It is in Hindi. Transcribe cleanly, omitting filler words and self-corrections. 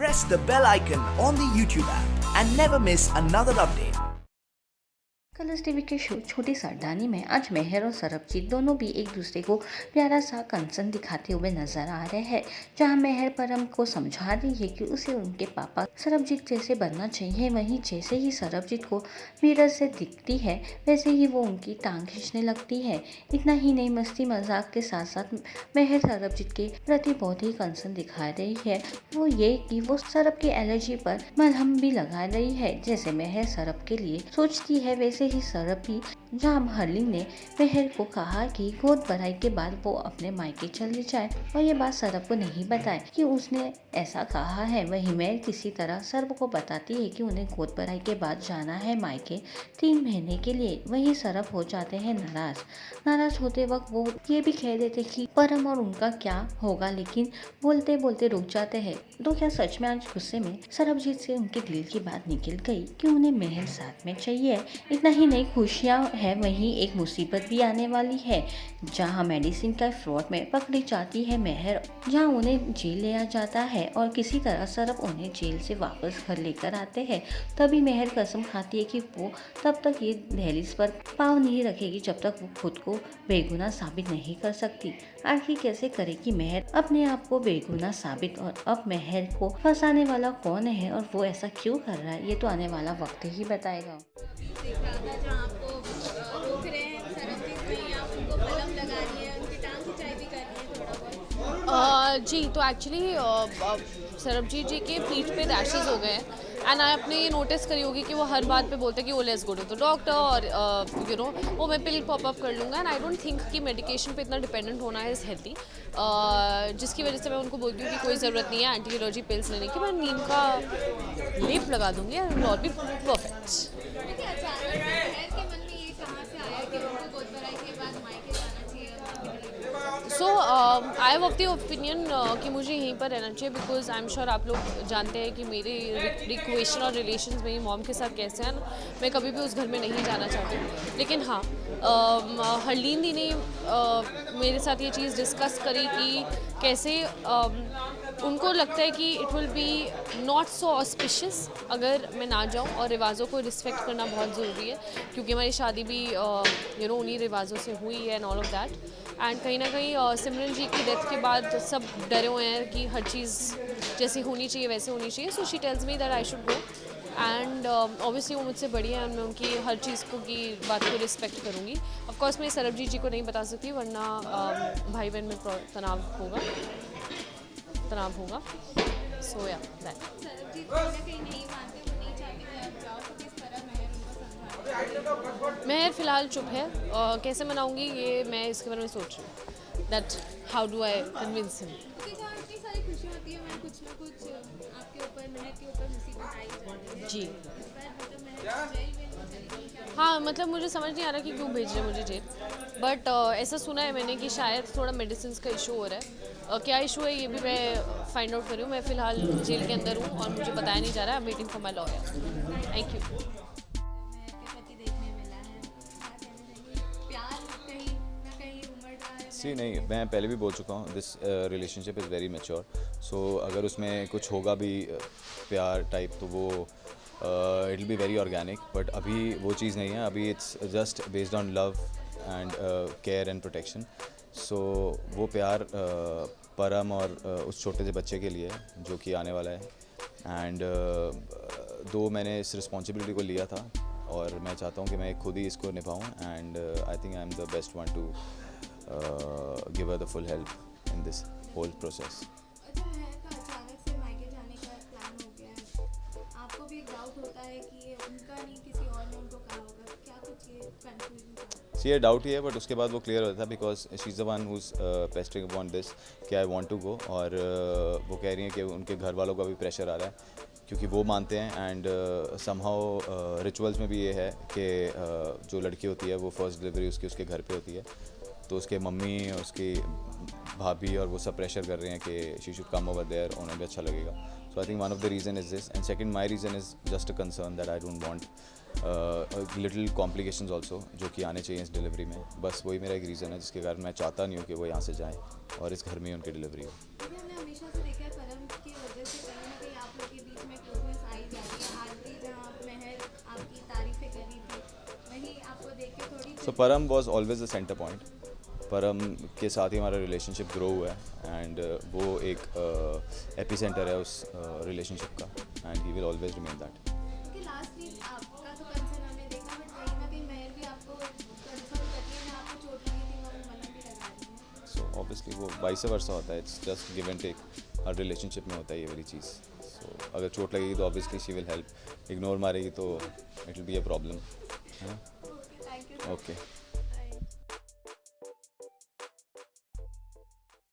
press the bell icon on the YouTube app and never miss another update. Colors TV के शो छोटी सरदानी में आज मेहर और सरबजीत दोनों भी एक दूसरे को प्यारा सा कंसर्न दिखाते हुए नजर आ रहे हैं। जहां मेहर परम को समझा रही है कि उसे उनके पापा सरबजीत जैसे बनना चाहिए, वहीं जैसे ही सरबजीत को मिरर से दिखती है वैसे ही वो उनकी टांग खींचने लगती है। इतना ही नहीं, मस्ती मजाक के साथ साथ मेहर सरबजीत के प्रति बहुत ही कंसर्न दिखा रही है। वो ये कि वो सरब की एलर्जी पर मलहम भी लगा रही है। जैसे मेहर सरब के लिए सोचती है वैसे ही सरब भी। जहां हरलीन ने मेहर को कहा कि गोद भराई के बाद वो अपने मायके चले जाए और ये बात सरब को नहीं बताए कि उसने ऐसा कहा है। वहीं मेहर किसी तरह सरब को बताती है कि उन्हें गोद भराई के बाद जाना है मायके 3 महीने के लिए। वहीं सरब हो जाते हैं नाराज होते वक्त वो ये भी कह देते कि परम और उनका क्या होगा, लेकिन बोलते बोलते रुक जाते हैं। तो क्या सच में आज गुस्से में सरबजीत से उनके दिल की बात निकल गई कि उन्हें मेहर साथ में चाहिए। इतना ही नहीं, खुशियां है वहीं एक मुसीबत भी आने वाली है। जहां मेडिसिन का फ्रॉड में पकड़ी जाती है मेहर, जहां उन्हें जेल लिया जाता है और किसी तरह सरब उन्हें जेल से वापस घर लेकर आते हैं। तभी मेहर कसम खाती है कि वो तब तक ये दहलीज पर पाँव नहीं रखेगी जब तक वो खुद को बेगुनाह साबित नहीं कर सकती। आखिर कैसे करेगी मेहर अपने आप को बेगुनाह साबित, और अब मेहर को फंसाने वाला कौन है और वो ऐसा क्यों कर रहा है, ये तो आने वाला वक्त ही बताएगा। देख रहा था जहाँ आपको रोक रहे हैं सरबजीत में, आप उनको कलम लगा रही है, उनकी टांग खिंचाई भी कर रही है थोड़ा बहुत। जी, तो एक्चुअली सरबजीत जी के पीठ पे रैशेस हो गए हैं एंड आपने ये नोटिस करी होगी कि वो हर बात पे बोलते हैं कि वो let's go to the doctor और वो मैं पिल पॉप अप कर लूँगा। एंड आई डोंट थिंक कि मेडिकेशन पे इतना डिपेंडेंट होना है इज़ हेल्दी, जिसकी वजह से मैं उनको बोलती हूँ कि कोई ज़रूरत नहीं है एंटी एलर्जी पिल्स लेने की, मैं नीम का लेप लगा दूँगी and will all be perfect. देखिए, अचानक मेहर के मन में ये कहाँ से आया कि उनको गोद भराई के बाद मायके जाना चाहिए? So I have of the opinion कि मुझे यहीं पर रहना चाहिए, बिकॉज आई एम श्योर आप लोग जानते हैं कि मेरे रिक्वेशन और रिलेशंस मेरी मॉम के साथ कैसे हैं। मैं कभी भी उस घर में नहीं जाना चाहती, लेकिन हाँ, हरलीन दी ने मेरे साथ ये चीज़ डिस्कस करी कि कैसे उनको लगता है कि it will B not so auspicious अगर मैं ना जाऊँ, और रिवाज़ों को रिस्पेक्ट करना बहुत ज़रूरी है क्योंकि हमारी शादी भी उन्हीं रिवाज़ों से हुई है and all of that. And कहीं ना कहीं सिमरन जी की डेथ के बाद सब डरे हुए हैं कि हर चीज़ जैसी होनी चाहिए वैसे होनी चाहिए। So she tells me that I should go and obviously वो मुझसे बड़ी है और मैं उनकी हर चीज़ को की बात को रिस्पेक्ट करूँगी। ऑफकोर्स मैं सरबजीत जी को नहीं बता सकती, वरना भाई बहन में तनाव होगा। सो या दैट। सरबजीत कहीं ना कहीं नहीं मानते, वो नहीं चाहते कि आप जाओ, तो किस तरह मेहर उनको समझाएं? मैं फ़िलहाल चुप है, कैसे मनाऊंगी ये मैं इसके बारे में सोच रही हूँ, that how do I convince him. क्योंकि जहाँ इतनी सारी खुशी होती है, मैं कुछ ना कुछ आपके ऊपर, मेहर के ऊपर मुसीबत आई जाती है। जी इस बार मतलब मेहर जेल में नहीं चली गई क्या? हाँ, मतलब मुझे समझ नहीं आ रहा कि क्यों भेज रहे हैं मुझे जेल, बट ऐसा सुना है मैंने कि शायद थोड़ा मेडिसिन का इशू हो रहा है। क्या इशू है ये भी मैं फाइंड आउट कर रही हूँ। मैं फ़िलहाल जेल के अंदर हूँ और मुझे बताया नहीं जा रहा है। I am waiting for my lawyer. Thank you. Mehar के प्रति देखने मिला है, क्या कहना चाहिए? प्यार कहीं ना कहीं उमड़ रहा है? सी नहीं, मैं पहले भी बोल चुका हूँ, this relationship is very mature. So अगर उसमें कुछ होगा भी प्यार टाइप तो वो it will be very organic, but अभी वो चीज़ नहीं है। अभी it's just based on love and care and protection. So वो प्यार परम और उस छोटे से बच्चे के लिए है जो कि आने वाला है। एंड दो मैंने इस रिस्पॉन्सिबिलिटी को लिया था और मैं चाहता हूँ कि मैं खुद ही इसको निभाऊँ। And I think I am the best one to give her the full help in this whole process. अच्छा, मेहर का अचानक से मायके जाने का प्लान हो गया है, आपको भी एक डाउट होता है कि ये उनका नहीं किसी और ने उनको कहा होगा, क्या कुछ ये कंफ्यूजन था? ये डाउट ही है, बट उसके बाद वो क्लियर होता था because she is the one who's pasting upon this कि आई वांट टू गो। और वो कह रही हैं कि उनके घर वालों का भी प्रेशर आ रहा है क्योंकि वो मानते हैं। एंड समहाउ रिचुअल्स में भी ये है कि जो लड़की होती है वो फर्स्ट डिलीवरी उसके घर पे होती है, तो उसके मम्मी उसकी भाभी और वो सब प्रेशर कर रहे हैं कि she should come over there, उन्हें भी अच्छा लगेगा। So I think one of the reason is this, and second my reason is just a concern that I don't want little complications also जो कि आने चाहिए इस डिलीवरी में। बस वही मेरा एक रीज़न है जिसके कारण मैं चाहता नहीं हूँ कि वो यहाँ से जाएँ और इस घर में ही उनकी डिलीवरी हो। हमने हमेशा से देखा है परम की वजह से कहीं ना कहीं आप सो परम was always the centre point. परम के साथ ही हमारा रिलेशनशिप ग्रो हुआ है एंड वो एक एपिसेंटर है उस रिलेशनशिप का and he will always remain that. कि लास्ट वीक आपका तो कंसर्न हमने देखा बट कहीं ना कहीं महर भी आपको कंसर्न करती है, जहाँ आपको चोट लगी थी वहाँ मलहम भी लगा रही है. सो ऑब्वियसली वो वाइस वर्सा होता है. It's just give and take. हर रिलेशनशिप में होता है ये वाली चीज़. सो अगर चोट लगेगी तो obviously she will help. Ignore मारेगी तो it will be a problem. Okay, thank you. Okay.